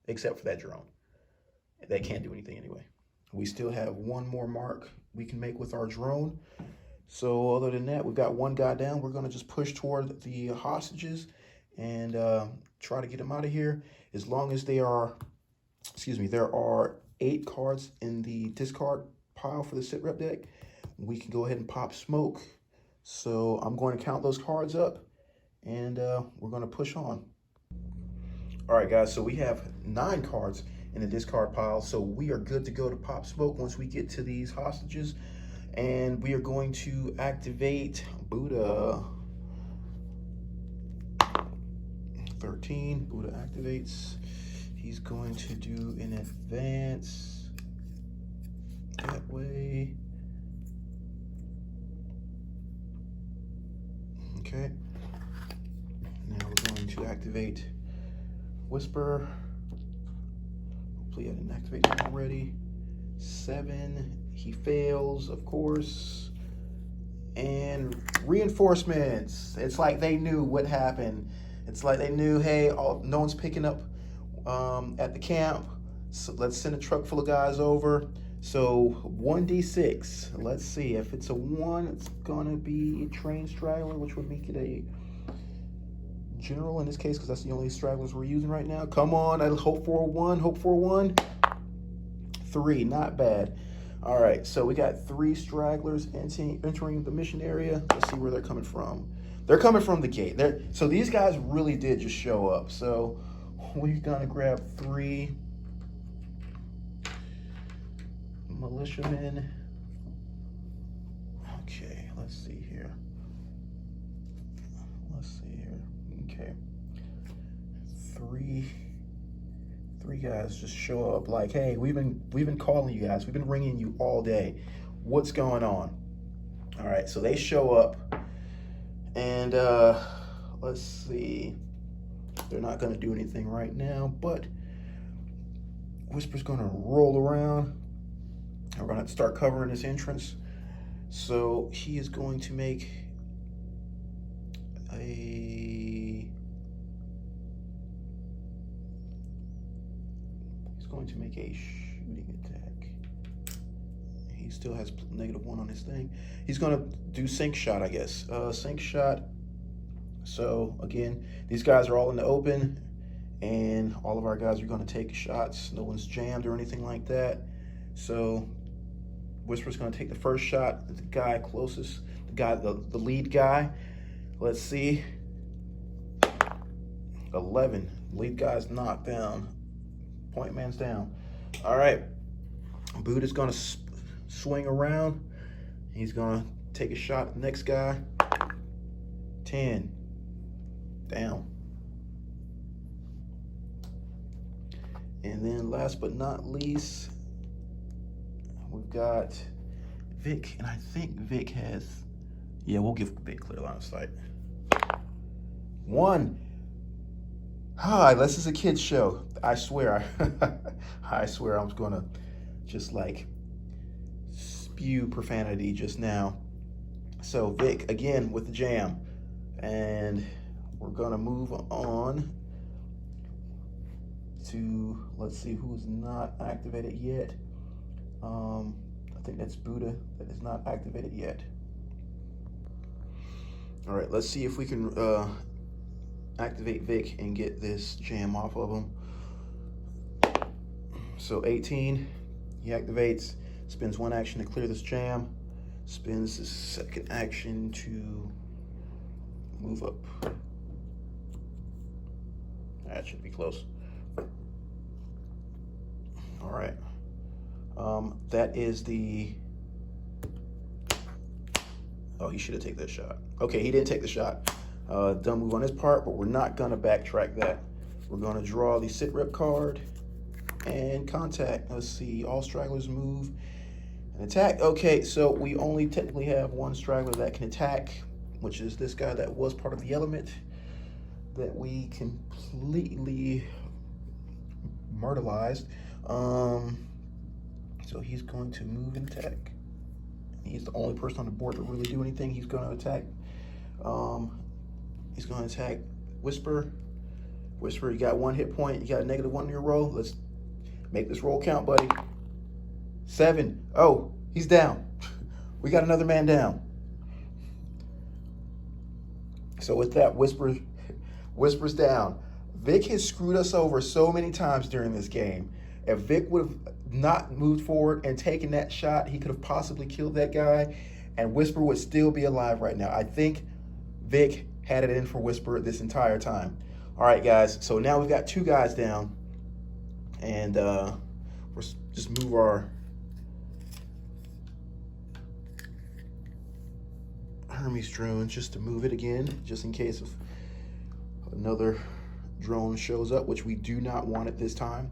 except for that drone. They can't do anything anyway. We still have one more mark we can make with our drone. So other than that, we've got one guy down. We're going to just push toward the hostages and try to get them out of here. As long as they are, there are 8 cards in the discard pile for the sit rep deck, we can go ahead and pop smoke. So I'm going to count those cards up, and we're going to push on. All right, guys, so we have 9 cards in the discard pile, so we are good to go to pop smoke once we get to these hostages. And we are going to activate Buddha. 13, Buddha activates. He's going to do an advance that way. Okay. Now we're going to activate Whisper. Hopefully I didn't activate him already. 7, he fails, of course. And reinforcements. It's like they knew what happened. It's like they knew, hey, no one's picking up at the camp. So let's send a truck full of guys over. So 1d6. Let's see. If it's a 1, it's going to be a trained straggler, which would make it a general in this case, because that's the only stragglers we're using right now. Come on. I hope for a 1. Hope for a 1. 3. Not bad. All right. So we got 3 stragglers entering the mission area. Let's see where they're coming from. They're coming from the gate. So these guys really did just show up. So we're going to grab 3 militiamen. Okay, let's see here. Okay. 3 guys just show up like, hey, we've been calling you guys. We've been ringing you all day. What's going on? All right, so they show up. And let's see. They're not going to do anything right now, but Whisper's going to roll around. We're going to start covering this entrance. So he is going to make a... shooting attack. He still has -1 on his thing. He's going to do sync shot, I guess. Sync shot. So again, these guys are all in the open, and all of our guys are going to take shots. No one's jammed or anything like that. So Whisper's going to take the first shot. The guy closest, the lead guy. Let's see. 11. Lead guy's knocked down. Point man's down. All right. Buddha's going to swing around. He's going to take a shot at the next guy. 10. Down. And then last but not least, we've got Vic. And I think Vic has, yeah, we'll give Vic clear line of sight. 1. Hi, this is a kid's show. I swear, I swear I was going to just like spew profanity just now. So Vic, again, with the jam. And we're going to move on to, let's see who's not activated yet. I think that's Buddha that is not activated yet. All right, let's see if we can activate Vic and get this jam off of him. So 18, he activates, spends 1 action to clear this jam, spends his 2nd action to move up. That should be close. All right. That is the, oh, he should have taken that shot. Okay, he didn't take the shot. Dumb move on his part, but we're not gonna backtrack that. We're gonna draw the sit rep card and contact. Let's see, all stragglers move and attack. Okay, so we only technically have 1 straggler that can attack, which is this guy that was part of the element that we completely murderized. So he's going to move and attack. He's the only person on the board to really do anything. He's going to attack. He's going to attack Whisper. Whisper, you got 1 hit point. You got a -1 in your roll. Let's make this roll count, buddy. 7. Oh, he's down. We got another man down. So with that, Whisper's down. Vic has screwed us over so many times during this game. If Vic would have not moved forward and taken that shot, he could have possibly killed that guy, and Whisper would still be alive right now. I think Vic had it in for Whisper this entire time. All right, guys, so now we've got 2 guys down, and we're just move our Hermes drone just to move it again, just in case of another drone shows up, which we do not want at this time.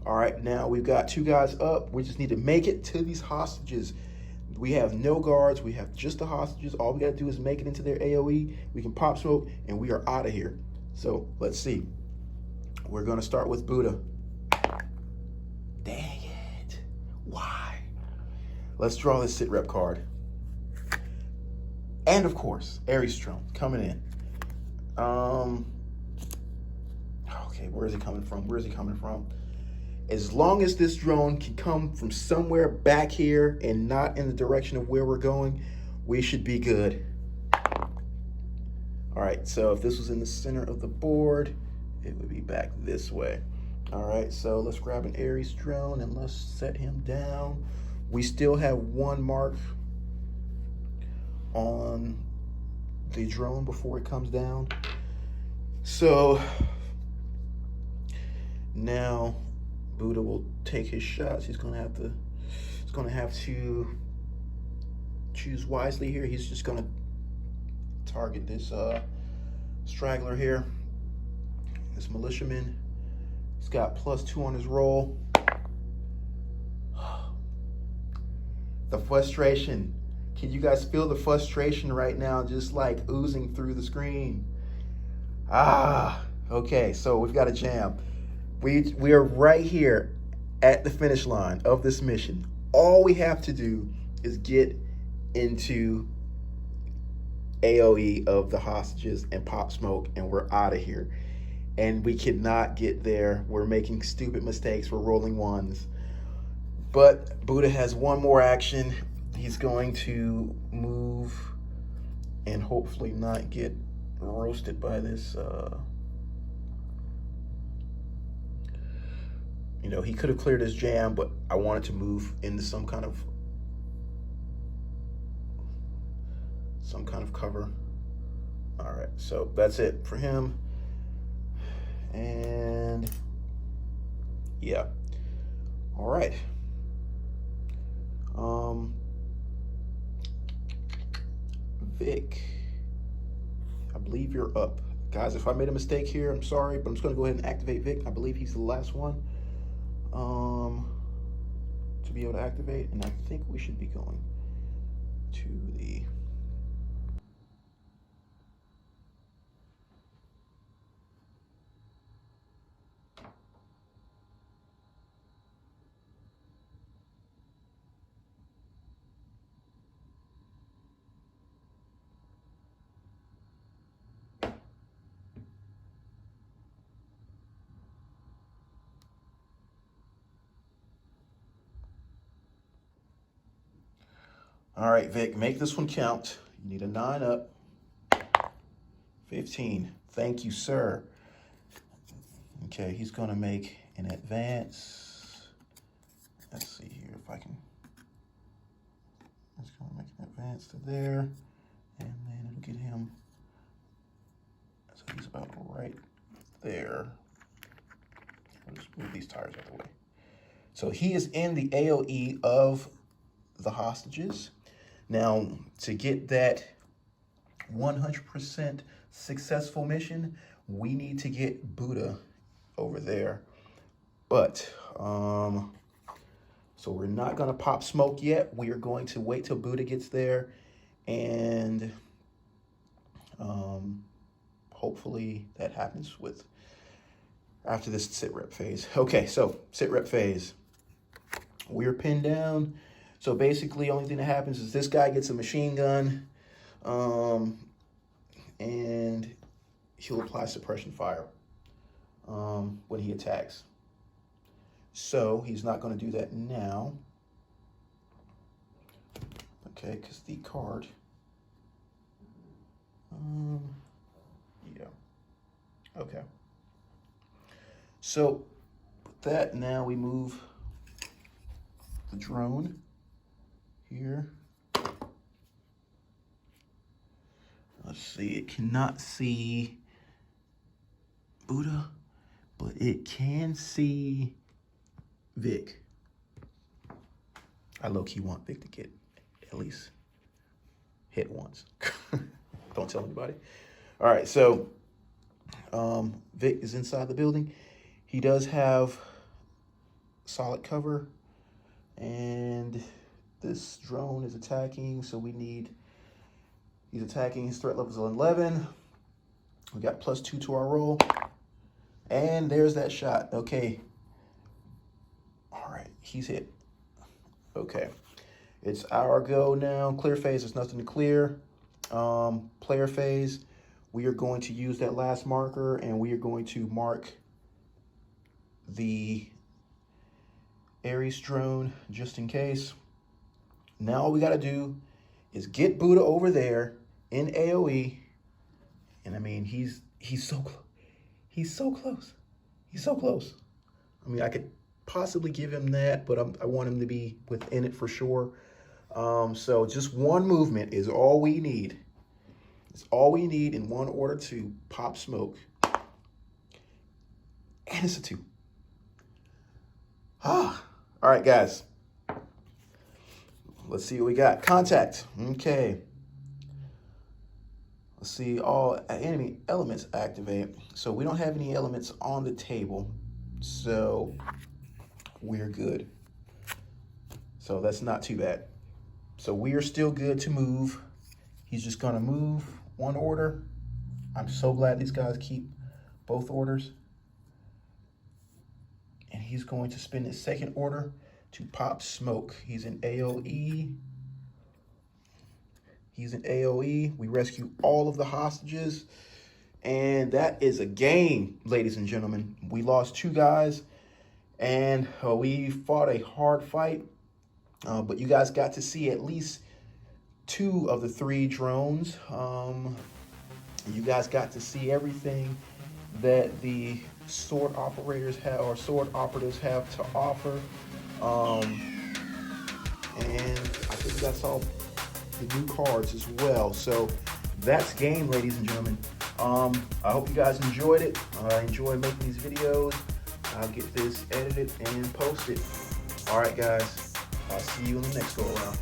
All right, now we've got 2 guys up. We just need to make it to these hostages. We have no guards. We have just the hostages. All we got to do is make it into their AoE. We can pop smoke, and we are out of here. So let's see. We're going to start with Buddha. Dang it. Why? Let's draw this sit rep card. And, of course, Ares drone coming in. Okay, where is he coming from? Where is he coming from? As long as this drone can come from somewhere back here and not in the direction of where we're going, we should be good. All right, so if this was in the center of the board, it would be back this way. All right, so let's grab an Ares drone and let's set him down. We still have 1 mark on the drone before it comes down. So now Buddha will take his shots. He's gonna have to choose wisely here. He's just gonna target this straggler here, this militiaman. He's got +2 on his roll. The frustration. Can you guys feel the frustration right now just like oozing through the screen? Okay, so we've got a jam. We are right here at the finish line of this mission. All we have to do is get into AoE of the hostages and pop smoke, and we're out of here. And we cannot get there. We're making stupid mistakes. We're rolling 1s. But Buddha has 1 more action. He's going to move and hopefully not get roasted by this. You know, he could have cleared his jam, but I wanted to move into some kind of cover. All right, so that's it for him. And yeah. All right. Vic, I believe you're up. Guys, if I made a mistake here, I'm sorry, but I'm just gonna go ahead and activate Vic. I believe he's the last one to be able to activate, and I think we should be going to the All right, Vic, make this one count. You need a 9 up. 15. Thank you, sir. Okay, he's going to make an advance. Let's see here if I can. He's going to make an advance to there. And then it'll get him. So he's about right there. I'll just move these tires out of the way. So he is in the AOE of the hostages. Now, to get that 100% successful mission, we need to get Buddha over there. But, so we're not going to pop smoke yet. We are going to wait till Buddha gets there. And hopefully that happens with after this sit rep phase. Okay, so sit rep phase. We're pinned down. So basically, only thing that happens is this guy gets a machine gun, and he'll apply suppression fire when he attacks. So he's not going to do that now. Okay, because the card. Yeah. Okay. So with that, now we move the drone here. Let's see, it cannot see Buddha, but it can see Vic. I low-key want Vic to get at least hit once. Don't tell anybody. All right, so Vic is inside the building. He does have solid cover, and this drone is attacking, so he's attacking, his threat level is 11. We got +2 to our roll. And there's that shot. Okay. All right, he's hit. Okay. It's our go now. Clear phase, there's nothing to clear. Player phase, we are going to use that last marker, and we are going to mark the Ares drone just in case. Now all we got to do is get Buddha over there in AOE. And I mean, he's so close. He's so close. He's so close. I mean, I could possibly give him that, but I want him to be within it for sure. So just one movement is all we need. It's all we need in one order to pop smoke. And it's a 2. All right, guys. Let's see what we got. Contact. Okay. Let's see, all enemy elements activate. So we don't have any elements on the table. So we're good. So that's not too bad. So we are still good to move. He's just gonna move one order. I'm so glad these guys keep both orders. And he's going to spend his second order to pop smoke. He's in AOE. He's in AOE. We rescue all of the hostages. And that is a game, ladies and gentlemen. We lost 2 guys, and we fought a hard fight. But you guys got to see at least 2 of the 3 drones. You guys got to see everything that the sword operators have, or sword operatives have to offer. And I think that's all the new cards as well. So that's game, ladies and gentlemen. I hope you guys enjoyed it. I enjoy making these videos. I'll get this edited and posted. All right, guys. I'll see you in the next go around.